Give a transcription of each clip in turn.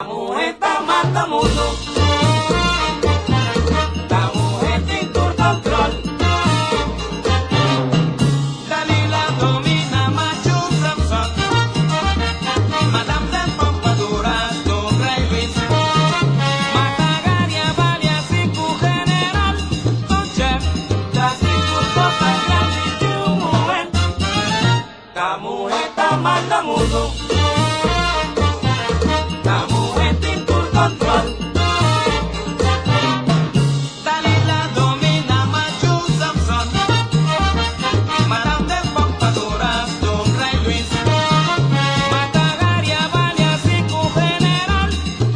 La mujer manda mundo, la mujer tiene tu control. Dalila domina macho Samson, Madame de Pompadour, Don Rey Luis, Matagaria, Valia, Cinco General, Don Chef, la Cinco Copa Grande de un mujer. La mujer manda mundo. La mujer tiene tu control. Dalila domina macho Samson, Madame de Pompadour, Don Rey Luis, Matagaria, Valia, Cinco General,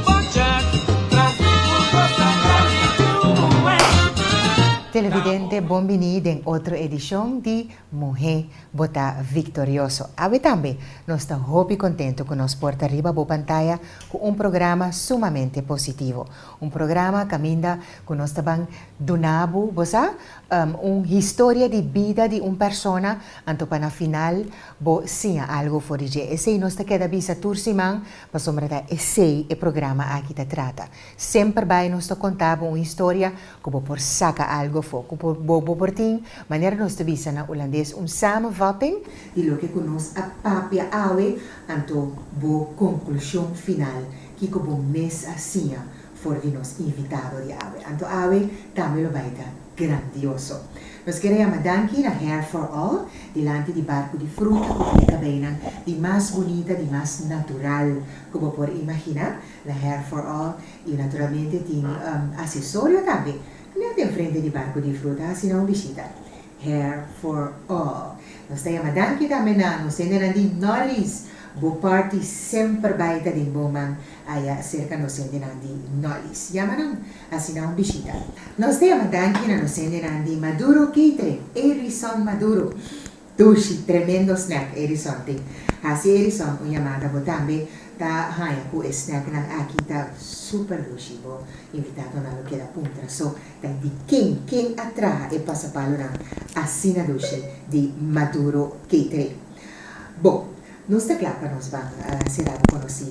Bonchak, Francisco Costa, Televidente, bienvenido en otra edición de Mujer Vota Victorioso. Hoy también nos estamos muy contentos con nos porta arriba por pantalla con un programa sumamente positivo. Un programa que camina con nos taban donado, una historia de vida de una persona, anto para final, bo sia algo fuori de. Ese nos te queda visa tursiman, para sombra ese el programa aquí te trata. Siempre va nos te contaba una historia como por saca algo foco, por tin, manera nos te visa na holandês samenvatting de lo que conos a papia awe anto bo conclusión final que como mes assim for de nos invitado de awe. Anto awe también lo baita grandioso. Nos queremos danki na Hair for All, delante de barco de fruta, como bem de mais bonita, de mais natural, como por imaginar, la Hair for All, e naturalmente tem acessório também. Não tem frente de barco de fruta, assim não visita. Hair for All. Nós temos danki também na, nos temos de Nollies, bo party sempre baita de boman, aí cerca nos temos de Nollies. Llamaram assim não visita. Nós temos danki na nos temos de Maduro Catering, Erison Maduro. Dushi, tremendo snack, Erison tem. Assim Erison, uma chamada bo também, tá haya ku snack na aqui tá super dushi bo invitado na lo que da punta. So, tá de quem atrás e passa palo na assina dushi de Maduro Catering. Bom, nós te clapa nos van a ser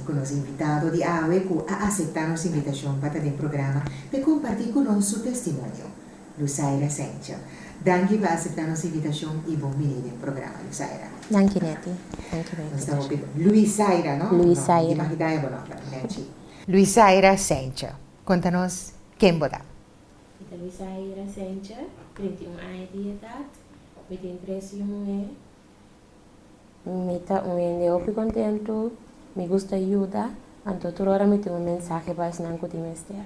con los invitados de AWE que aceptar nuestra invitación para el programa de compartir con nosotros su testimonio. Lusaira Sencha. Danke va a aceptar nuestra invitación y bienvenida al programa, Lusaira. Danke, Neti. Danke, Nós estamos pedindo Luisaira, não? Luisaira. Não, de boa Neti. Luisaira Sencha. Conta-nos quem botar. Ita Luisaira Sencha, 31 anos de idade, me tem 13 anos. Me está muito contento, me gusta ayuda, então toda hora me tem mensagem para ensinar o que mestre.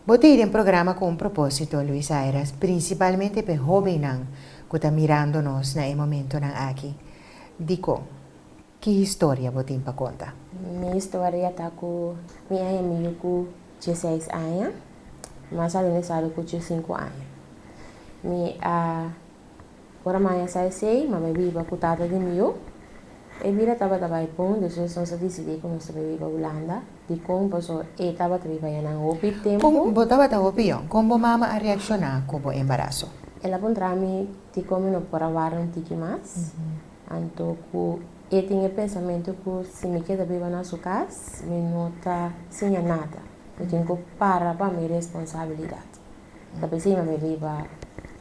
Botei em programa com propósito, Luisaira, principalmente para jovens que estão mirando-nos no momento aqui. Dico, que história botei para contar? Minha história está com minha amiga com 16 anos, mas ela sabe com 5 anos. Ora mãe sai sei, mas eu vivo com tata de meu. E vira estava trabalhando com, depois nós decidimos que nós viver para Holanda. De como passou, e estava trabalhando em outro tempo. Como botava a opinião? Como mama a reaccionar com o embaraço? Ela encontrou me de como não pode levar um tique mais. Então, eu tinha pensamento que se me queda viver na sua casa, me não está sem nada. Eu tenho que parar para minha responsabilidade. Depois, eu me viva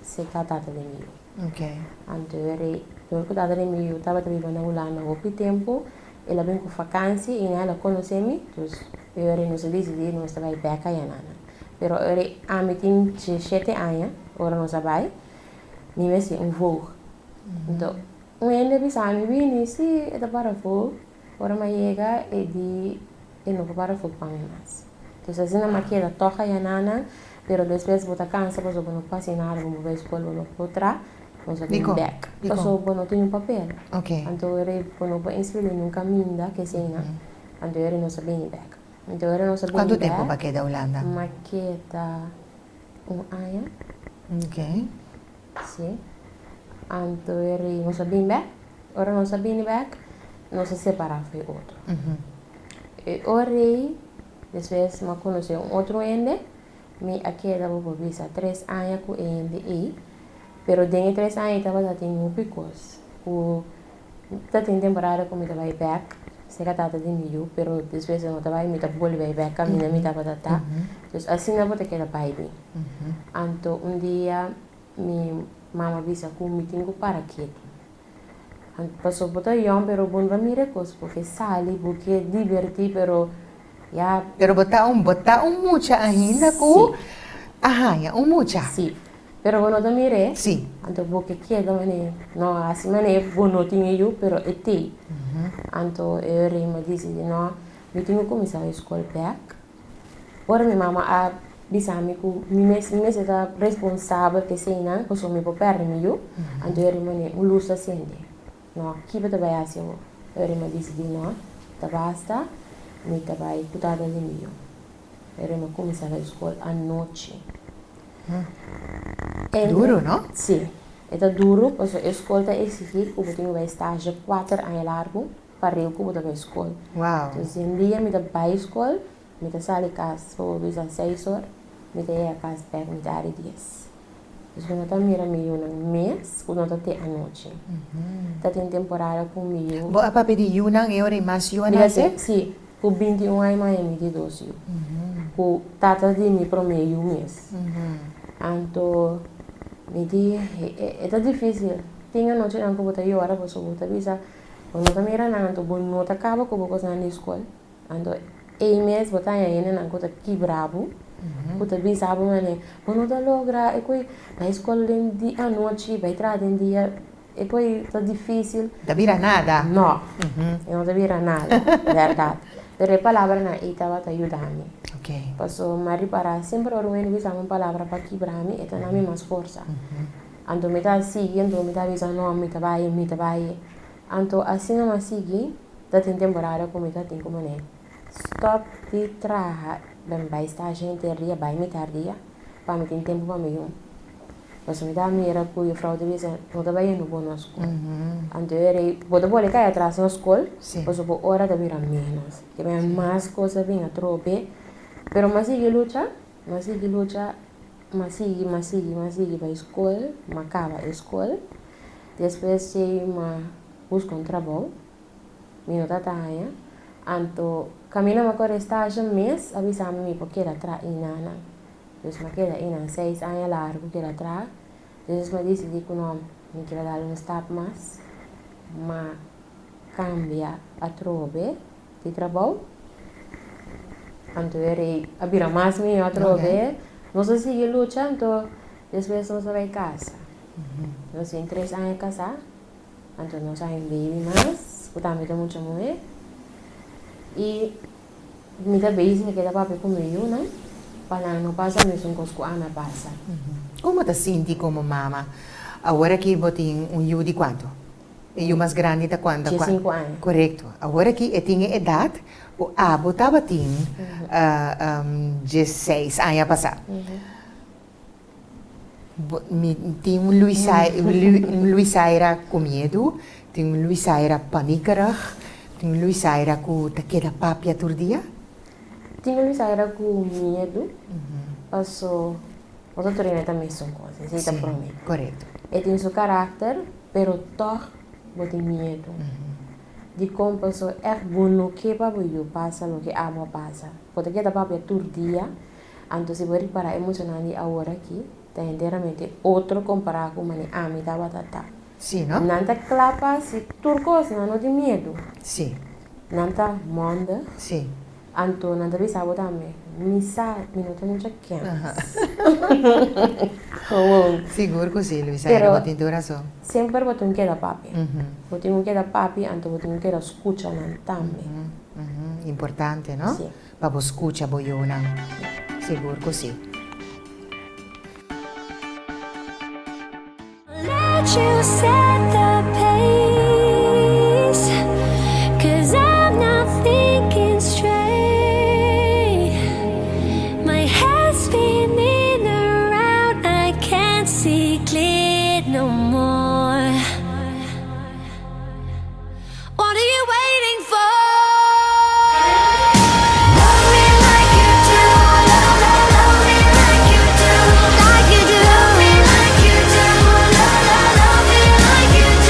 se tata de meu. Ok. Então, eu tata de meu, estava trabalhando na Holanda há pouco tempo. Ela vem com vacância e ela conhece-me. Então, eu não sei decidir, nós estamos bem cá e nada. Pero a mim tem 7 anos, ora não sabe, me meti voo. Então, ainda bisa me vini se é para voo, ora mais chega e não para voo para mim mais. Então, assim na maqueta toca e nada, pero depois botar cansa, pois eu não passo nada, vou ver escola, vou outra. Nós vamos back. Então, eu não tenho papel. Ok. Então, eu vou inscrever num caminho que sei, então eu não sabia back. Então, eu não sabia Quanto tempo para que da Holanda? Maqueta ano. Ok. Sim. Então, eu não sabia back. Ora não sabia back, não se separar foi outro. E ora, depois, eu conheci outro ende, me aquela vou visa 3 anos com ende e pero dengue 3 anos estava já tendo um picos. O tá tem temporada como ele vai back, se tata de mim, pero depois eu não estava me tava volver back a minha me tava tata. Então assim não vou ter que dar baby. Então dia minha mama disse que me tinha para quieto. Passou por aí, pero bom vai me recos porque sali, porque diverti, pero ya. Pero botar mucha ainda com arranha, mucha. Sim. Pero quando eu mirei, Sim. então porque queda mané, não assim mané, bom não tinha eu, pero eti. Então eu me disse não, eu tinha que começar a escola back. Ora minha mama a disse-me que me está responsável que sei não, que sou me por perto meu. Então eu mané, luz acende. Não, que vai trabalhar assim, eu me disse não, tá basta, me trabalho cuidado de mim. Eu me começar a escola à noite. Duro, não? Sim, é duro, porque a escola está exigir que eu tenho que estar 4 anos largo para eu poder ir à escola. Uau. Então, um dia eu vou para a escola, eu vou sair de casa às 6 horas, eu vou ir a casa para às 10. Então, eu estou meio um mês, quando eu estou à noite. Está tem temporada comigo. Boa para pedir Yunnan, eu era mais Yunnan, né? Sim, com 21 anos, Miami de 12. Com tata de mim para meio mês. Então, me diz, é difícil. Tinha noite não que eu vou hora, porque eu vou avisar. Quando eu mira não, então eu não acaba com o que na escola. Então, mês vou estar aí não que eu aqui bravo. Eu avisar para mim, quando eu logra, é que na escola de à noite, vai trazer um dia, é que é difícil. Não vira nada? Não, eu não vira nada, verdade. Pero a palavra na estava te ajudando. Ok. Passo mari para sempre orgulho usar uma palavra para quebrar me, então não me mais força. Então me tá seguindo, me tá avisando, não, me tá vai. Então assim não me sigue, tá tem temporada como tá tem como né. Stop de trabalhar, bem vai estar gente dia, vai me tardia, para me ter tempo para mim. Passo me dá mira que eu fraude vez, não tá vai no bom nosso. Então eu vou cair atrás na escola, passo por hora da vira menos, que vem mais coisa bem a trope. Pero mas sigue lucha, mas sigue para a escola, mas acaba a escola. Depois eu busco trabalho, minha tatanha. Então, caminho para o estágio mês, avisamos-me porque era atrás inana. Depois me queda inana 6 anos largo que era atrás. Depois me decidi que não, me queria dar step mais, mas cambia a trobe de trabalho. Então, eu abri mais minha outra vez. Nós seguimos lutando, depois nós vamos casa. Nós temos 3 anos de casar. Então, nós temos baby mais. Eu também tenho muita mulher. E me dá beijo que dá para comigo, né? Para não passar mesmo com os que Ana passa. Como te senti como mama? Agora que você tem filho de quanto? E o mais grande de quanto? De 5 anos. Correto. Agora que eu tinha idade, o abo estava tem 16 anos passado. Tem Luisaira com medo, tem Luisaira panicera, tem Luisaira com taquera papia todo dia. Tem Luisaira com medo, passou, o doutor também são coisas, isso é prometo. Correto. Ele tem seu caráter, pero toch botem medo. De como pessoa é bom que para eu passa, o que amo passa. Porque que dá para todo dia, então se você para emocionante agora aqui, está inteiramente outro comparado com mani ami da batata. Sim, não? Não tá clapa se turcos não tem medo. Sim. Não tá manda. Sim. Então não deve saber também. Misa minuto não quer. Seguro que sim, Luisaira, você tem razão. Sempre botem que dar papi. Botem que dar papi, então botem que dar escuta também. Importante, não? Sim. Para você escutar boiona. Seguro que sim. Let you set the pace, 'cause I'm not thinking straight. My head's spinning around, I can't see clear no more. What are you waiting for? Love me like you do, love me like you do, like you do. Love me like you do, love me like you do.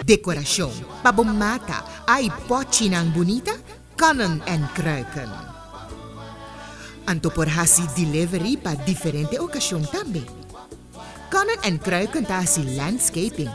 decoração, pabomata, ai pochinang bonita, kanon en kruiken. Anto por hasi delivery pa diferente ocasión também. Kanon en kruiken ta hasi landscaping.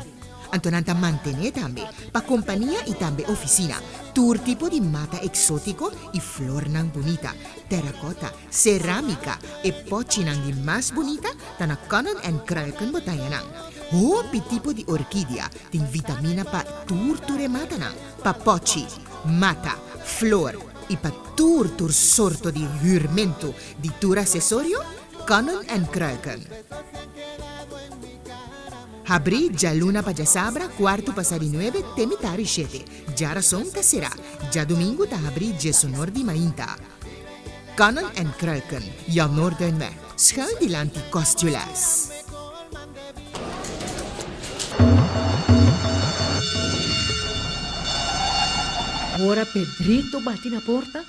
Anto nanta mantener também pa companhia e também oficina. Tour tipo de mata exótico e flor nang bonita, terracota, cerâmica e pochinang di mais bonita ta na kanon en kruiken botayanang. Hopi tipo de orquídea tem vitamina pa tour mata nang, pa pochi, mata, flor e pa tour sorto de jurmento de tour acessorio, kanon en kruiken. Abri già luna pa già sabra, quarto passari 9, temitari 7. Già rason ta serà, già domingo ta abri già sonor di mainta. Kanon en kruiken, ja Noorduinweg, schuin die lanti Costulas. Ora Pedrito bate na porta,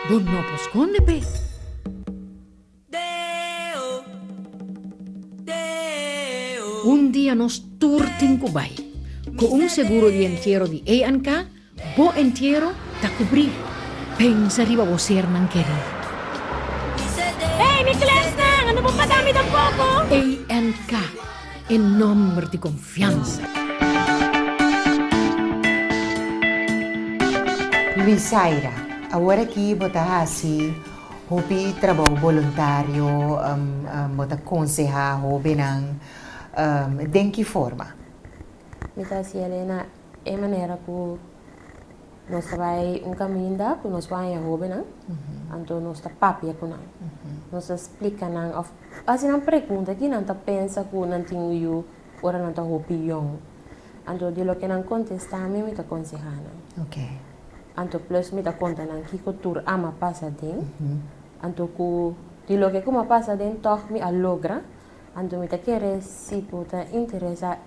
don não esconde pe. Un dia nos turting kubay, ko un seguro di entierro di A&K, bo entierro ta cubrir. Pensa riba bo ser nang keri. Hey, Nicholas na! Ano pong padami ng poko? A&K, en nombre de confianza. Luisaira, agora aqui botar assim, hopi trabalho voluntário, botar aconselhar, hopi nang, de que forma? Então, se Helena, é maneira que nós vai caminho da, que nós vai a roupa, não? Então, nós tá papia com não. Nós explica não, assim não pergunta que não tá pensa que não tem o ora não tá roupa young. Então, de lo que não contesta, me tá aconselhando. Ok. Então, plus me tá contando que o tour ama passa dentro. Então, de lo que como passa dentro, toch me a logra. Então, me tá querer se puta interessa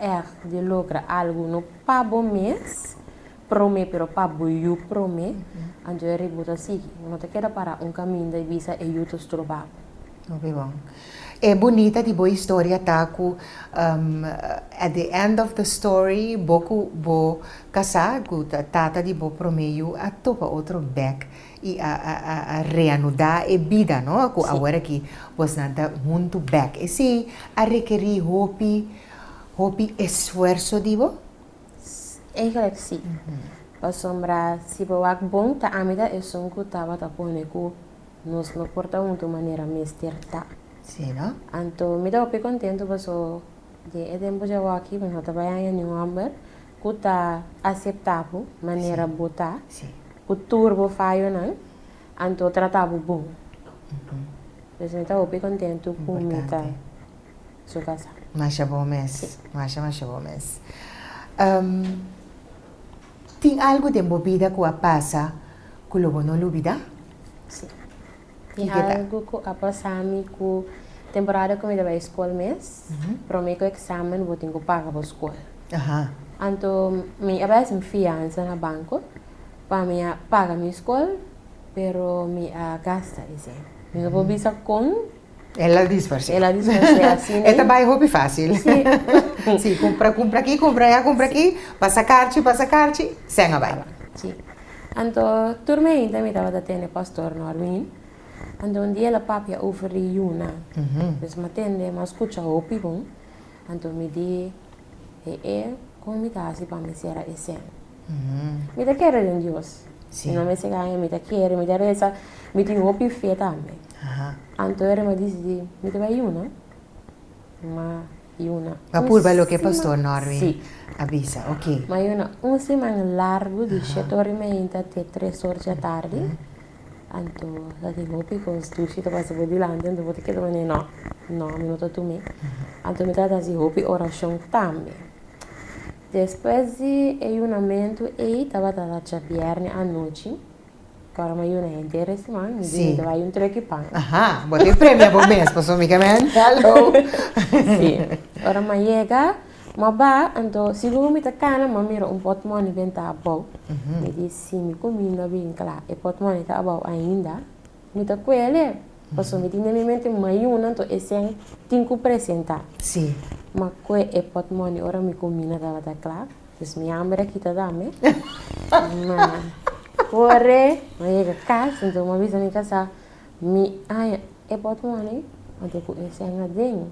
de logra algo no pa bom mês, prome pero pa boiu prome. Então, eu rebuta seguir. Não tá querer para caminho da visa e eu tô trovar. Ok, bom. É bonita de boa história, tá? At the end of the story, bo casar, tata de bo promeio, a topa outro back e a reanudar a vida, não? Agora que você nada muito back. E se a requerir hopi esforço de bo? Eigenlijk sim. Para sombra, se bo wak bom, tá amida é som que tava tá pone que nós não porta muito maneira mesterta. Sim, não? Então, me dá bem contente porque de tempo já vou aqui, mas eu trabalho em um amber, que está aceitável, maneira botar, Sim. que turbo faio não, então tratável bom. Então, me dá bem contente com me tá sua casa. Masha bom mês, masha bom mês. Tem algo de movida que a passa que logo não olvida? Sim. Tem algo que a passar com temporada que me dá a escola mês, para mim que o exame vou ter que pagar para a escola. Então, me abas me fiança na banco, para me pagar minha escola, pero me gasta esse. Me vou bisa com Ela disfarça. assim. É também roupa fácil. Sim, compra aqui, passa carte, sem a vai. Sim. Então, turma ainda me dava tendo pastor Norwin. Então, um dia ela papia over Yuna. Então, me atende, mas escuta o pibon. Então, me diz, como me dá assim para me ser esse. Me dá querer em Deus. Sim. Não me chega me dá querer, me dá essa, me tem o pi fé também. Então, ela me disse, me dá Yuna. Yuna. Ma pur lo che pastor Norwin Sì. avvisa, ok. Ma Yuna, un semana largo di 7 ore e mezza te 3 ore a tardi. Anto, la dico, because tu uscito passa per di là, dopo ti chiedo no, minuto tu me. Anto mi tratta di hopi oração também. Depois de un momento e estava a chapiarne a noite. Agora ma Yuna è interessante, mi dice vai un tre pang. Aha, botei prêmio bom mês, passou mica man. Hello. Sì. Ora ma llega, ma va, anto sicuro mi taccana, ma miro un pot money venta a bau. Mi dice, mi combina bem claro, e pot money tá a bau ainda. Mi ta quelle, posso mi tinha in mente ma Yuna, anto e sem tinha que apresentar. Sì. Ma que e pot money ora mi combina tava tá claro. Dus mi hambre kita dame. Ma corre, ma llega a casa, então uma vez a minha casa, é portmoney, até que esse ano é dinho.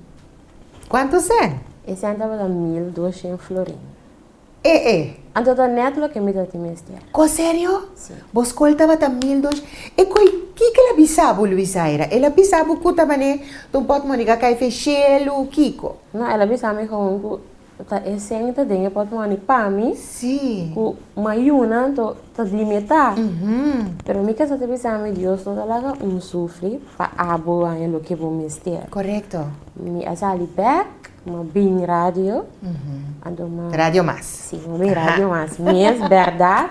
Quanto sen? Esse ano estava a 1.200 florin. Então, Então, neto lo que me dá timestia. com sério? Sim. Vos coltava ta 1.200. E coi, que ela bisabo, Luisaira? Ela bisabo kuta mané, tu pode monica cai fechelo, Kiko. Não, ela disse a mim que esse ano tá dinho portmoney para mim. Sim. Que uma yuna, tá limitado. Uhum. Pero mi casa te bisa mi Dios no talaga sufre pa abo ang lo que vou mister. Correcto. Mi asali back, ma bin radio, ando ma Radio Mas. sim, ma bin radio mas. Mi es verdad.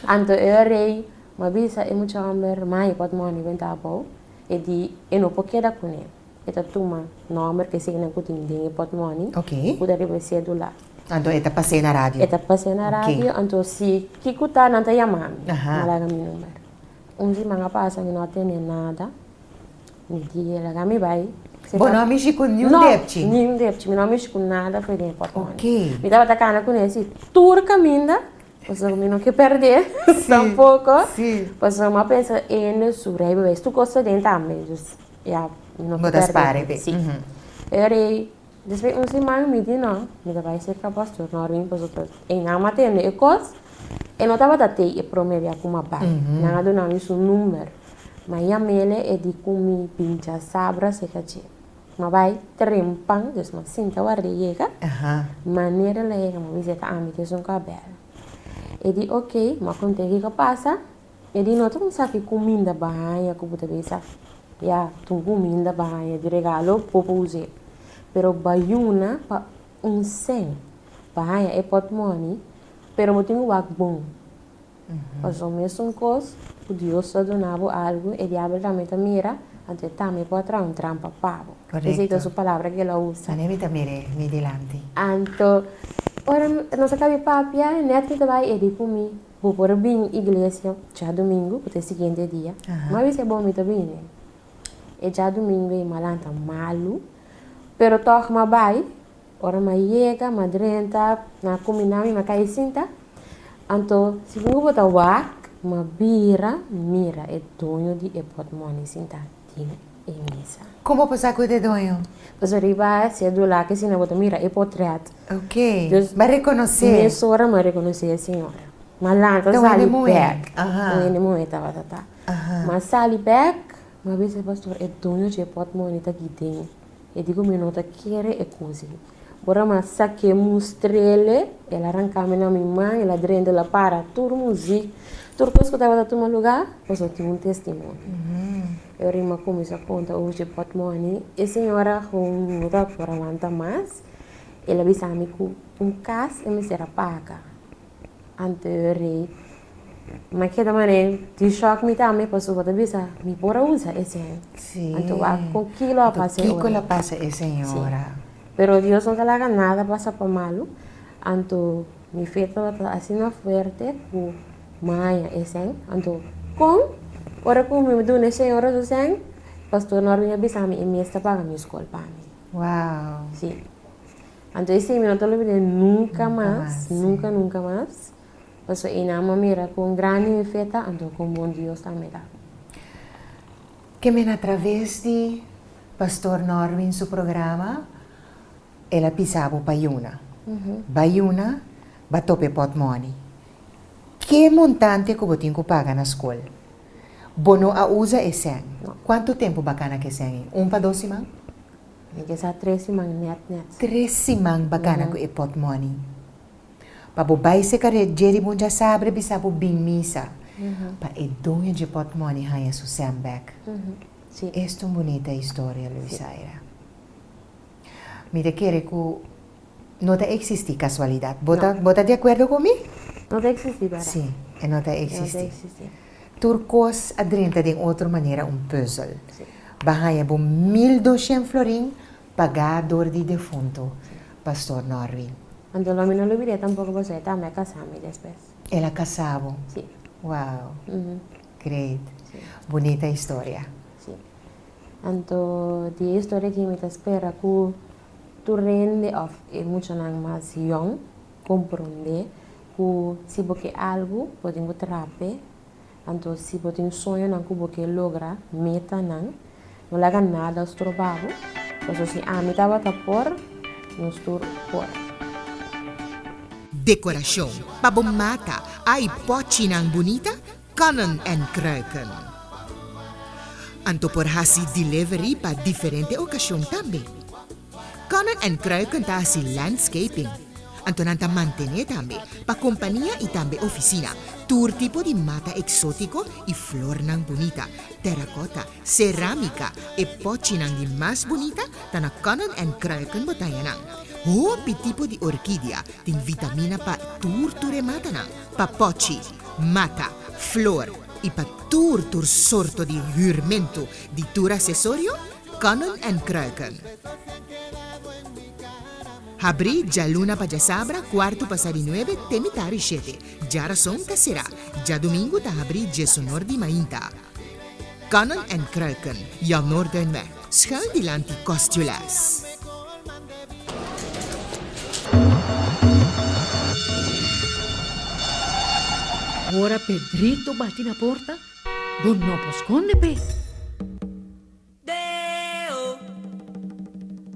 Ando erei, ma bisa e mucho amber mai pot moni ventabo e di e no pokeda kune. Eta tuma number que signa kutin dingi pot moni. Ok. Kuda ribe celular. Então, eta passei na rádio. Eta passei na radio, então se kikuta nanta yamami. Aha. Malaga mi número. Dia mga passa, mi não atende nada. Mi dia laga mi vai. Bom, não mexe com nenhum Não, depte. nenhum depte. Mi não mexe com nada, foi de portmone. Ok. Mi tava atacando com esse tour caminda. Pois mi não quer perder. Tampouco. Sim. Pois uma pensa, surei, bebê. Tu gosta de também. Já, não quer Botas pare, perder. be. Sim. Mhm. Erei, depois semana me disse não, me vai ser capaz de tornar em pessoas em não matendo e coisa, e não estava datei e promedia com uma barra, não há não isso número, mas a mele é de comer pincha sabra se cache, mas vai trempang, dus mas sinta o arrega, Aham. maneira lega, mas visita a mim que são cabelo, e di ok, mas quando tem que passa, e di não tu sabe comida banha, como tu pensa, já tu comida banha de regalo, popo usar. Pero bayuna pa sen bahaya e portmoney pero mo tingo wag bom. Paso mesmo cos o Dios só donava algo e diabo também tá mira ante também pode trazer trampa pavo. Correcto. Essa é a palavra que ela usa. Sanevita mire, mi delante. Anto ora não se cabe papia neto que vai e di comi vou por bem igreja já domingo o seguinte dia. Mas é bom me também. E já domingo e malanta malu. Pero toch ma bai, ora ma yega, ma drenta, na combinami, ma caicinta. Anto, se eu botar wak, ma bira, mira, e dono de e portmoney sinta, tin e misa. Como passar com o dedonho? Pois arriba, se do lá que se na bota mira, e portrait. Ok. Deus- Vai reconhecer. Minha sora ma reconhecer a senhora. Ma lanta Então, sali ele moe. back. Aham. Ele moe tava tata. Aham. Ma sali back, ma vise pastor, e dono de e portmoney tá aqui dentro. E digo, mi nota chiere e così. Ora ma sa che mostrele, e la arrancame na mia mano, e la drende la para, tur music, tur cos que tava da lugar, posso ter um testemunho. Eu rima como isso conta hoje portmoney, e senhora com nota por aguenta mais, ela avisa me que caso e me será paga. Ante rei, mas que da maneira, de choque me também, posso botar visa, me bora usa esse ano. Sim. Então, com quilo a passa Kiko la passa, senhora. Pero Dios no te la haga nada, pasa por malo. Anto, mi feto así no fuerte, ku maya esen. Anto, con, ora ku me dune senhora do sen, pastor Norminha bisami e mi está paga mi escola para mim. Wow. Sí. Anto, esse me não te olvidei nunca más, mais, nunca mais. Paso inama mira com grande mi feta, anto com bom Dios também dá. Que me através de Pastor Norwin su programa, ela pisava Bayuna. Bayuna, batope portmoney. Que montante que você paga na escola? Bono a usa é 100. Quanto tempo bacana que 100? Pa 2 semanas? E que sa 3 mang net. 3 semanas bacana que é portmoney. Pa bobai se kare Jerry Bunja sabre bisabo bing misa. Pa e donha de portmoney haya su sandbag. Sí. Esta é uma bonita história, Luisaira. Mira, quero que não existe casualidade. Bota de acordo comigo? Não te existe, para. Sim, não Não te existe. existe. Turcos adrenta de outra maneira puzzle. Sim. Bahia bom 1.200 florin pagador de defunto, Pastor Norwin. Anto lo no lo olvidé tampoco porque está me casami después. Ela casava. Sí. Wow, Ujú, great. sí, Bonita história. sí. Anto die historia que me te espera que tu rende of e mucho nang más young compreender que se você algo pode trape, então se você tem sonho não que você logra meta não laga nada os trabalho, então se a meta vai por não estou por. Decoração, pabomata, ai pochinang bonita, kanon en kruiken. Anto por hasi delivery pa diferente ocasión também. Kanon en kruiken ta hasi landscaping. Anto nanta mantener também pa companhia e também oficina. Tour tipo de mata exótico e flor nang bonita, terracota, cerâmica e pochinang di mais bonita ta na kanon en kruiken botayanang. Hopi tipo di orquídea tem vitamina pa tur mata nang, pa pochi, mata, flor e pa tur sorto di jurmento di tur accessorio, kanon en kruiken. Abri già luna pa già sabra, quarto passari 9, temitari 7. Già rason ta serà, già domingo ta abri già sonor di mainta. Kanon en kruiken, ja Noorduinweg, schuil die lanti Kostulas. Ora Pedrito bate na porta, bon no posconde pe. Deo,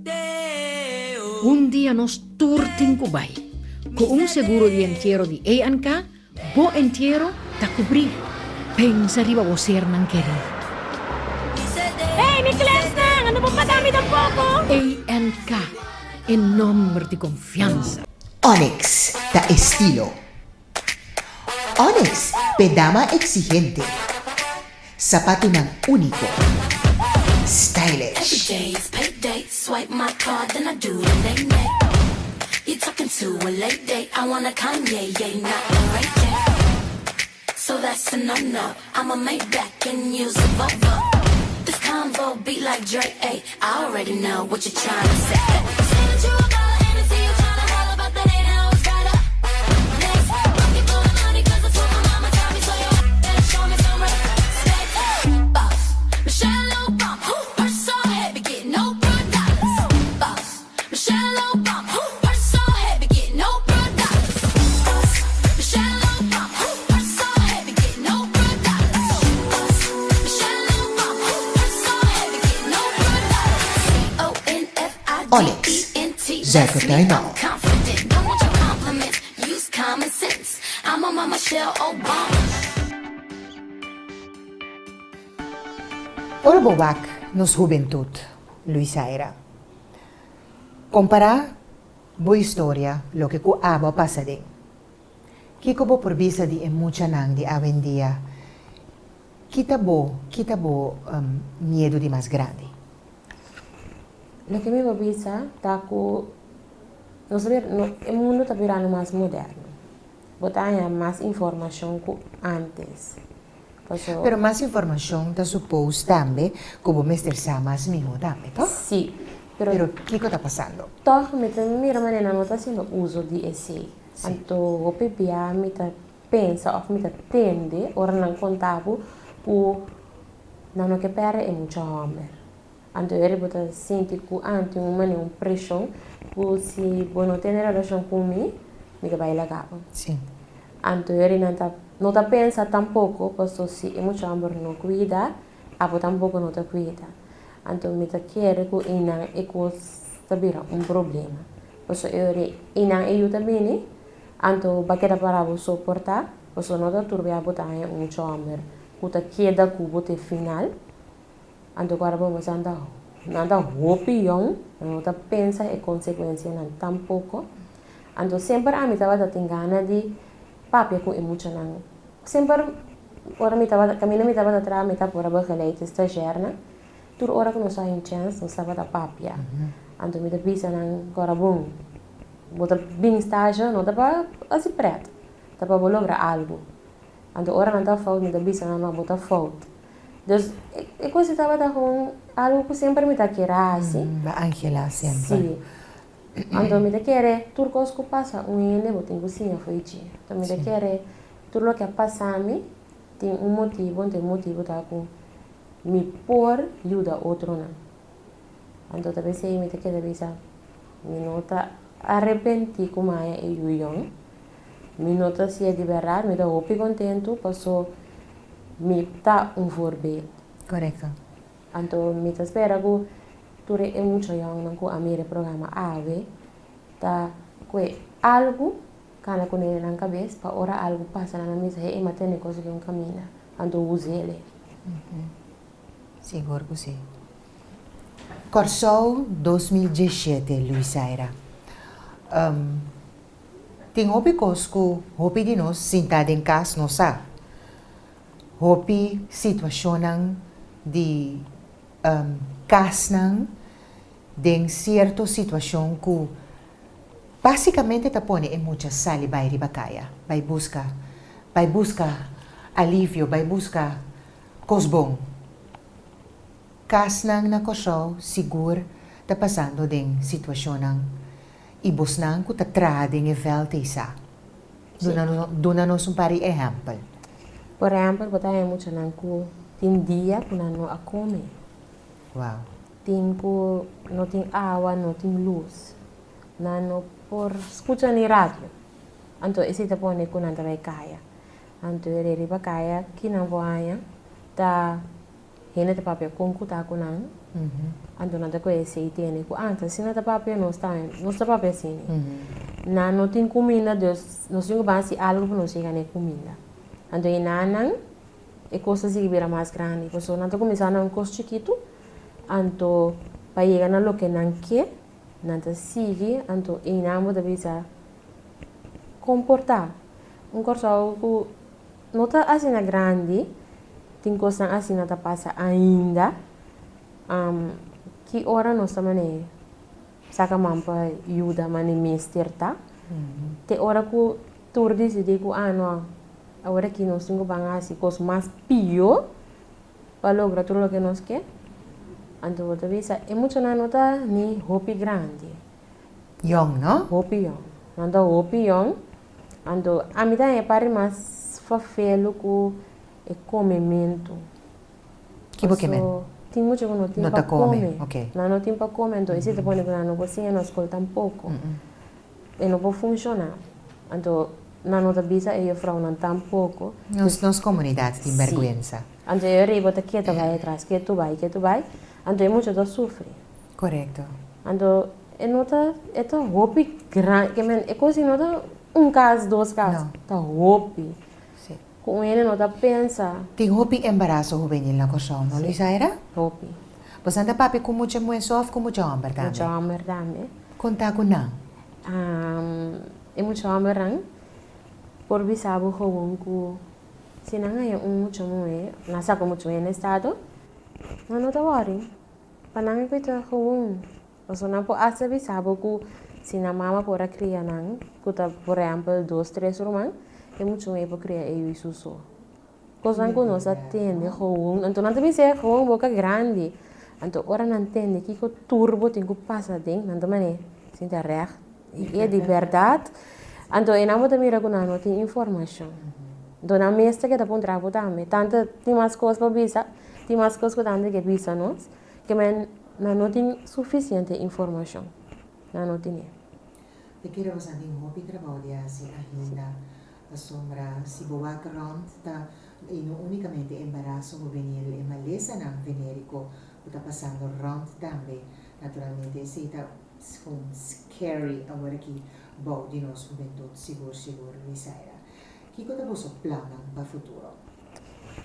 Deo. Un dia nos turtin kubay, con un seguro di entierro di A&K, bo entierro ta cubrir, pensa riba boser nang keri. Hey, Nicholas na! Ano pong madami ng poco? A&K, en nombre de confianza. Onyx, ta estilo. Onyx, pedama exigente. Zapato ng único. Stylish. Every day is payday. Swipe my card, then I do the nay-nay. You talking to a late date. I want a Kanye, yeah, not right there. So that's a no-no. I'ma make back and use a Volvo. This convo beat like Drake, ayy. I already know what you're trying to say. Say that you about Hennessy, you trying to holler about that ain't how it's right up. Next, looking for the money 'cause that's what my mama taught me. So you better show me some respect. Boss, Michelle Obama, purse so heavy, get no $. Boss, Michelle Obama, purse so heavy, get no $. Boss, Michelle Obama, purse so heavy, get no $. Boss, Michelle Obama, purse so heavy, get no Onyx, Zerko Taino. confident. Don't want your compliments. Use common sense. I'm on my Michelle Obama. Ora bobak nos juventud, Luisaira. Compara bo historia lo que ku abo pasade. Kiko bo por visa di mucha nang di avendia. Kita bo miedo di más grande. Lo que me avisa está que el mundo está virando más moderno. Botar mais informação que antes. Paso, Pero más información ta suppose tambe como Mr. Samas mismo tambe, ¿no? sí, pero Pero ¿qué está pasando? toch mira maneira não está haciendo uso de esse. Então, o PPA me tá pensa ou me tá tende, ora não contavo, por não que pera é muito homem. Então, ele bota sente que antes uma pressão, que se não tem relação comigo, me vai legal. Sí. Então, ele não tá pensa tampouco, porque se é muito homem não cuida, a tampouco não tá cuida. Então, me tá quer que não é que um problema. Porque ele não é também, então, baqueta para você suportar, porque não tá turbe a botar muito homem. Que tá queda que bote final. Então, agora vamos andar. Nada opinião, não tá pensa e consequência não tampouco. Então, sempre a mim estava tendo ganas de papia com emoção não. Sempre, ora me estava caminhando, me estava atrás, me estava por abaixo leite estagiária. Toda hora que não sai em chance, não estava da papia. Então, me estava não agora bom. Bota bem estágio, não estava assim preto. Estava para lograr algo. Então, ora não estava falta, me estava não bota falta. Então, eu considerava com algo que sempre me está querendo assim. Angela sempre. Sim. Então, me quer tudo que passa, ele tem cozinha foi dia. Então, me quer tudo o que passa a mim tem um motivo tá com me por ajuda outro não. Então, talvez se me quer me nota arrepenti com Maia e Yuyong. Me nota se é de verdade, me dá hopi contento, passou me tá voorbeeld. Correcto. Então, me tá espera que tu é muito young, não com a minha programa AVE, tá com algo kana com ele na cabeça, para ora algo passa na mesa e matene coisa que um caminho, então use ele. Seguro que sim. Corsol 2017, Luisaira. Tem hopi cosco, hopi de nós, sentado em casa, não sabe? Hopi situação de casa, de certa situação que basicamente te põe em muita sala e vai ribacaia. Vai buscar alívio, vai buscar coisa bom. Casa na corsol, seguro, está passando de situação e busnang ko tatrade ng evelte isa. Duna-nos par exemplo. Por exemplo, botamos muito na cu, tem dia que não a come. Wow. Tem que não tem água, não tem luz. Não por escutar ni rádio. Então, esse tá põe que não vai cair. Então, ele riba cair, que não vai, tá hena te papel com que tá com não. Então, não te conhece e tem que antes se não te papel não está papel assim. Não tem comida, Deus, não sei como se algo não chega nem comida. Então, e não é coisa que vira mais grande. Porque não te começar num coisa chiquito, então para chegar na lo que não quer, não te sigue, então e não deve se comportar. Coisa que não está assim na grande, tem coisa assim não te passa ainda. Que ora nós também saca mampa ajuda mani mister tá te ora que tu decide que não agora que nós temos que coisa mais pior para lograr tudo o que nós quer então talvez é muito na nota ni hopi grande Young, no? hopi young anda hopi young então a mim também parece mais fafelo que é comimento Que boquemen? Tem muito que não tem Não para tá come, comer. ok. Não tem para comer, então se te põe que não cozinha, não escuta um pouco. E não pode funcionar. Então, não te bisa e eu falo não tampouco. Nos comunidades têm vergonha. Então, eu arrivo até que tu vai atrás, que tu vai. Então, é muito que sofre. Correto. Então, é nota, é tão hopi grande, que é coisa não tá caso, dois casos. Tá hopi. Sim. Com ele não tá pensa. Tem hopi embaraço juvenil na corsol, no, Luisaira? Hopi. Você anda papi com muita mulher soft, com muita homem, Muito também? amor também. Conta com não. É muito amor, por bisabo gewoon ku sinanga muito mulher, nasa ko muito no estado. Não tá worry. Panang ko ito gewoon. Paso na po asa bisabo ku sina mama por a cria nang, kuta por exemplo 2-3 rumang, é muito mulher por cria eu e suso. Coisa que nós atende gewoon, então não também ser gewoon boca grande. Então ora não entende que o turbo tem que passar dentro, não também sinta recht. E é de verdade. Então, eu não vou mirar com não tem informação. Então, na mesa que dá para um trabalho também. Tanto tem mais coisas para bisa, tem mais coisas que bisa nós, que não tem suficiente informação. Não tem. Eu quero você tem hobby trabalhar assim ainda a sombra se boa background tá e não unicamente embaraço juvenil, é maleza não venérico que está passando round também. Naturalmente, esse está scary agora que bom de nós juventude seguro Luisaira. Que coisa você plana para o futuro?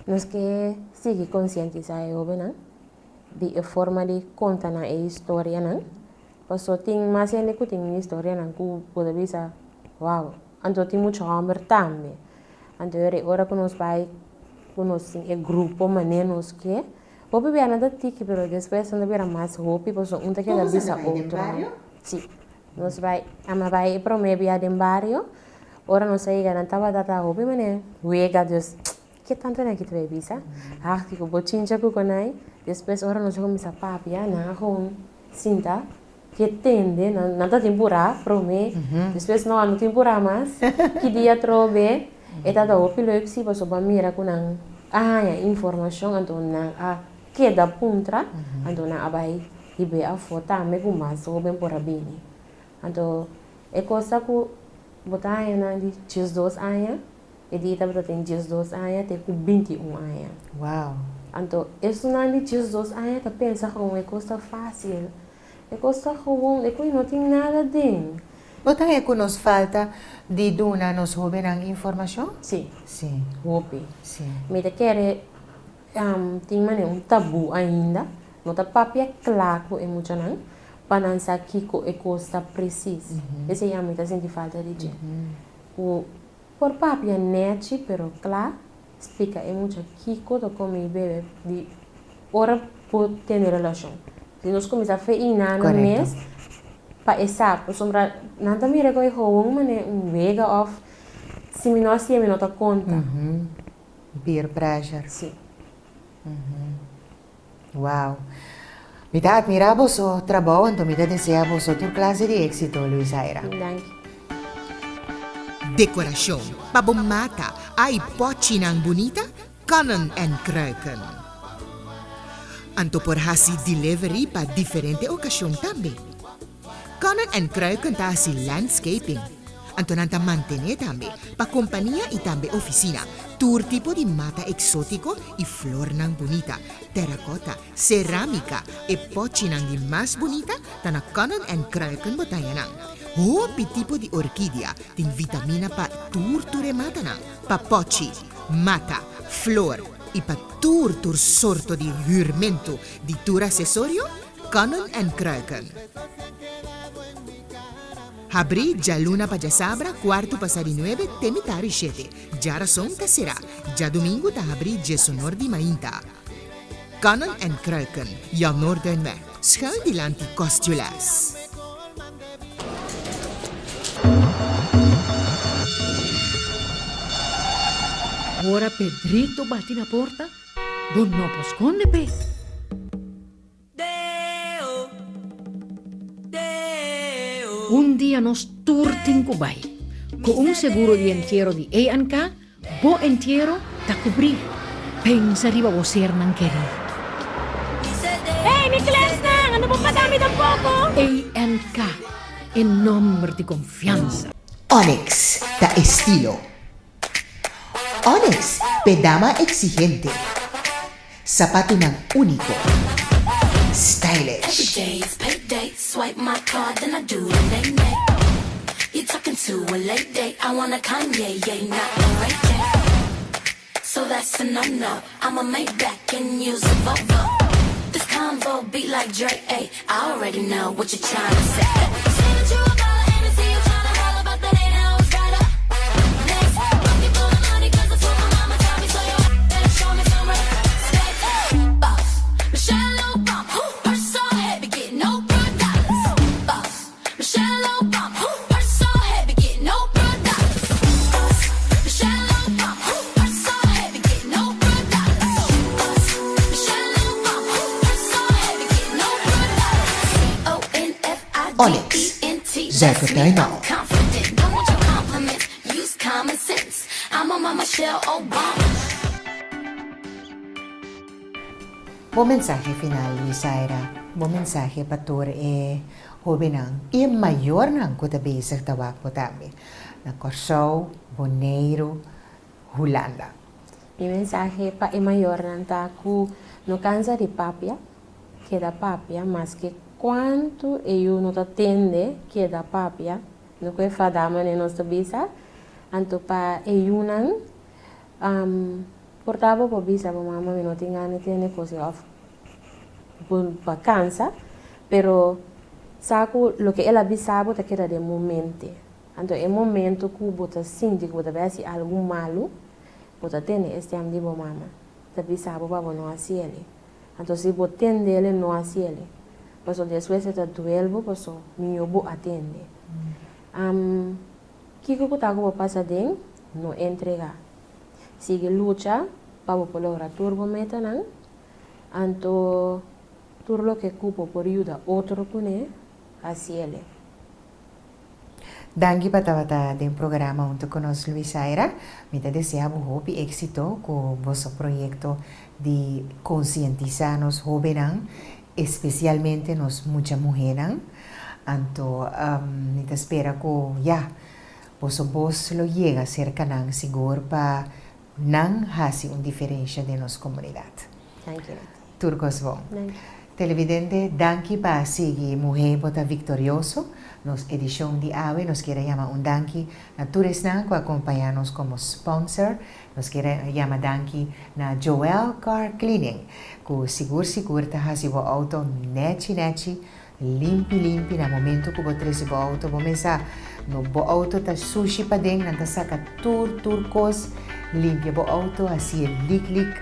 Nós que seguir conscientizar o jovem, de a forma de contar a história, não? Porque tem mais gente que tem história, não? Que pode pensar, wow, então tem muito amor também. Então agora que nós vai, que nós é grupo, maneira nós que Hopi bem nada tique, pero depois não vai mais hopi, porque um tem que dar bisa outro. Sim, nós vai, ama vai para o meio de barrio. Ora nós aí ganhamos tava hopi, mané, uega Deus, que tanto né que tu vai bisa? Ah, que o botinho já com nai, depois ora nós vamos a papi, na com cinta, que tende, nada tempura, para o meio, depois não tempura mais, que dia trobe, e tá da hopi logo se você vai mirar com não, informação então na que da puntra, então na abai ibe a foto me com mais ou bem por abini. Então E costa ku botar na de 12 anos, e dita botar tem 12 anos, tem com 21 anos. Wow. Então, isso não é de 12 anos, tá pensa como é coisa fácil. É coisa como, é que não tem nada dentro. Bota é que nos falta de duna nos jovens ang informação? Sim, Sim, hope. sim. Mas quer tem um tabu ainda, não tá papia claro é muito não, para não saber que é coisa precisa. Esse é a minha sente falta de gente. O por papia net, pero claro, explica é muito que coisa como bebê de hora por ter relação. Se nós começar a fazer no mês, para essa, por sombra, não tá mira que eu mané vega of se me não se me não tá conta. Peer pressure. Sim. Wow. Mita admiramos o trabalho, então mita deseamos outra classe de éxito, Luisaira. Dank. Decoração, pabomata, ay pochinang bonita, kanon and kruiken. Anto por hasi delivery pa diferente okasyon tambe. Kanon and kruiken ta hasi landscaping. Anto nanta mantene tambe, pa kompanya y tambe oficina, tour tipo di mata exótico y flor nang bonita, terracotta, cerámica, e pochi nang di mas bonita, tana kanon and kruiken botayanang. Hopi tipo di orquídea, ting vitamina pa tur mata nang, pa pochi, mata, flor, y pa tur sorto di jurmento di tur accessorio, kanon and kruiken. Abri già luna pa già sabra, quarto passari 9, temitari 7. Già rason ta sera, già domingo ta abri già sonor di mainta. Kanon and Kruiken, jouw Noorduinweg, schuil die lanti Costulas. Ora Pedrito bate na porta, bon no posconde pe. Un día nos turtin kubay, con un seguro de entierro de A&K, bo entierro ta cubrir, pensa riba bo ser nang keri. Hey, Miklas na! Ano pong madami ng poco? A&K, en nombre de confianza. Onyx, ta estilo. Onyx, pedama exigente. Zapato ng único. Every Stylish. day is payday. Swipe my card, then I do the nay-nay. You talking to a late date. I want a Kanye, yeah, not the right day. So that's a no-no. I'ma make back and use a Volvo. This convo beat like Dre, ayy. I already know what you're trying to say. Say that you about Hennessy, you tryna holler about that ain't how it's right up. Next, looking for the money 'cause that's what my mama taught me. So you better show me some respect. Boss, Michelle Obama, purse so heavy, get no $. Boss, Michelle Obama, purse so heavy, get no $. Boss, Michelle Obama, purse so heavy, get no $. Boss, Michelle Obama, purse so heavy, get no Onyx, Zeko Taino. Confident, don't want your compliments. Use common sense. I'm on my Michelle Obama. Bom mensaje final, Luisaira. Bom mensaje patur joven ang mayor nang kutabi sa tawag po tabi. Na Corsou, Boneiro, Holanda. Mi mensaje pa mayor nanta ku no cansa de papia, queda papia, mas que quanto eu não atende queda papia, no que fadama ne nossa bisa, anto pa eu nan portava po bisa po mama mi no tinha ne tiene coisa of vacanza, pero saco lo que ela bisabo ta queda de momento. Anto é momento que bota sindi que bota ver algo malo, bota tene este am di bo mama. Ta bisabo pa no asiele. Anto se botende ele no asiele. Paso después está duelvo, paso mi yobo atende. Kiko ko tago pasa den, no entrega. Sigue lucha, para lograr turbo meta nan. Anto turlo que cupo por ayuda otro kune, así ele. Dangi patawata din programa junto con nos Luisaira. Mita deseamos hopi éxito con vosso proyecto de concientizar nos jóvenes, especialmente nos muchas mujeres, Anto, nita espera ko, ya, vos lo llega cerca ng siguro pa nang hasi un diferencia de nos comunidad. Thank you. Turcos bom. Thank you. Televidente, danki pa sigi Mujer Bota Victorioso, nos edición de AVE, nos quiere llamar un danki na Turesnan, que acompañarnos como sponsor, nos quiere llamar danki na Joel Car Cleaning, que sigur ta hasi bo auto nechi, limpi na momento que bo tresi bo auto, bo mesa no bo auto ta sushi pa ding, nanta saka turcos, limpia bo auto, así lik,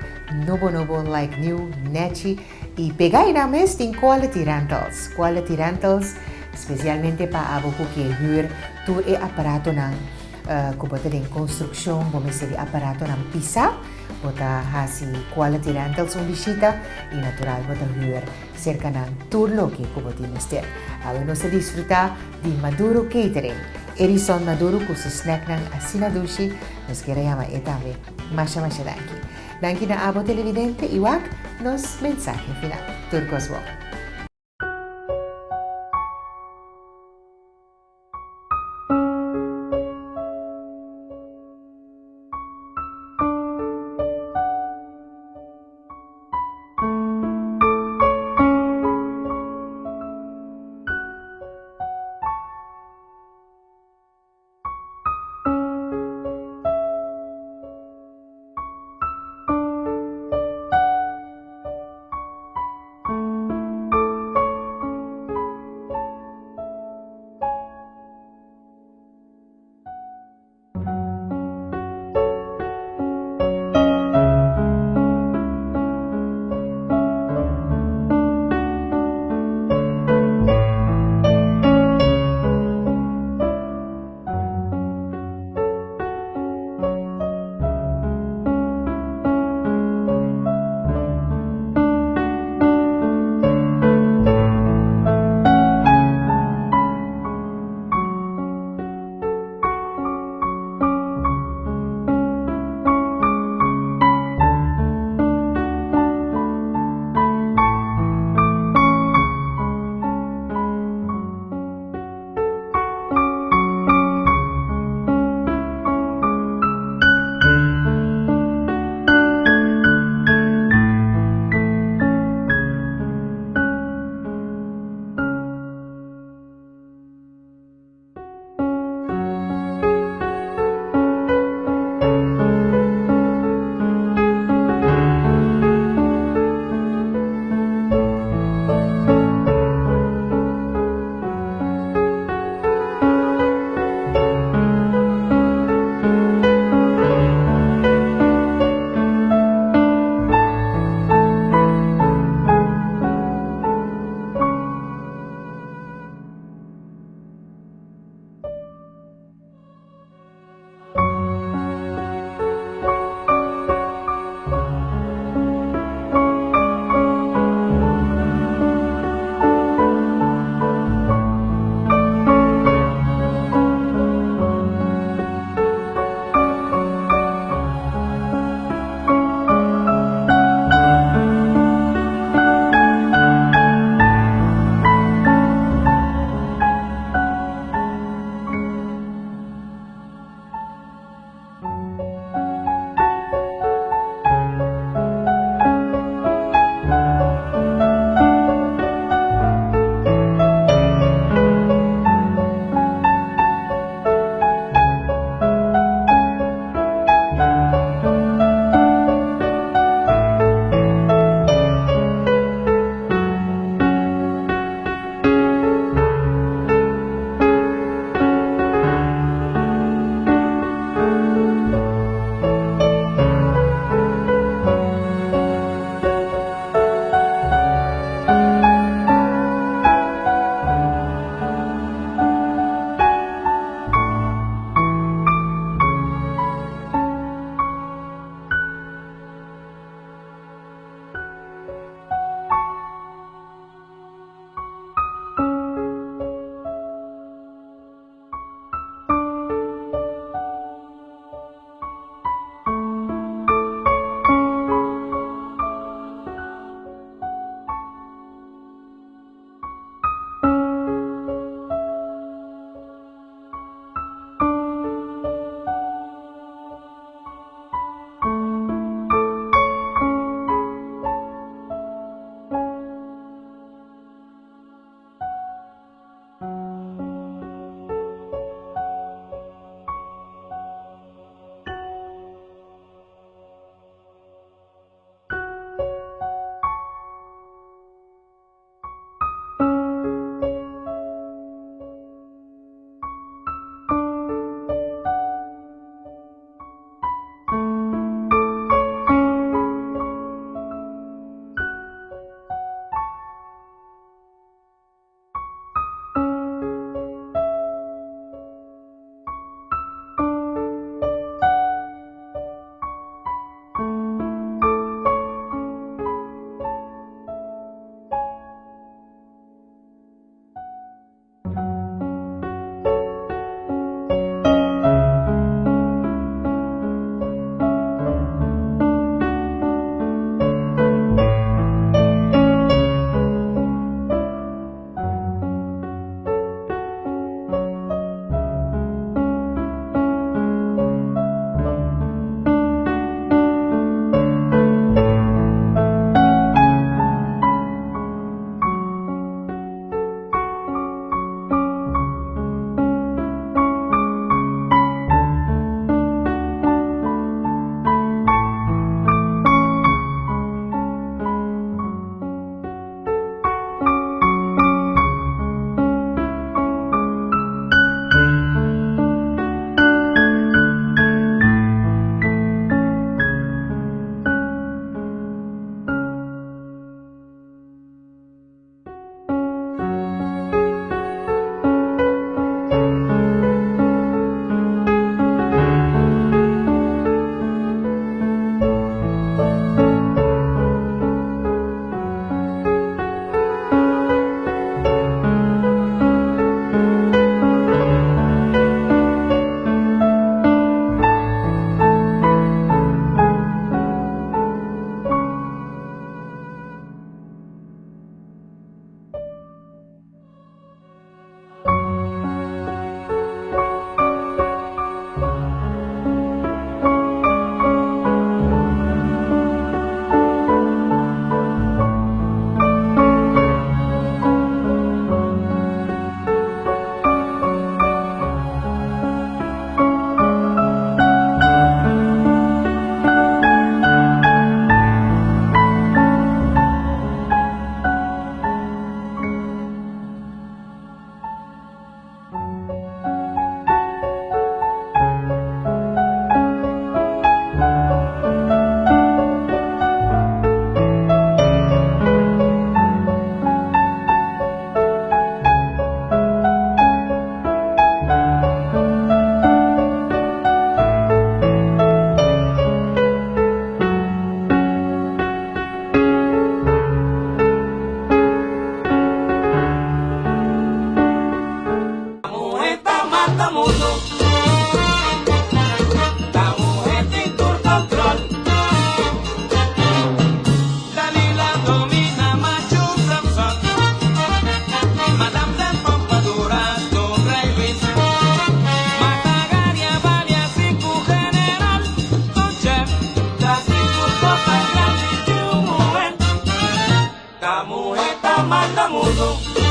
nobo like new, nechi, y pegai na mes din quality rentals, especialmente pa abo que huur tu e aparato ng kubota din construction, bomese di aparato ng pisa, bota hasi quality rentals un bisita, y natural bota huur cerca ng turlo que kuboti mister. Awe no se disfruta di Maduro Catering. Erison Maduro ku su snack ng asinadushi, nos quiere llama etame, masha danki. Danki na abo televidente, iwak nos mensaje final. Turcos Wong. La mujer está manda mundo.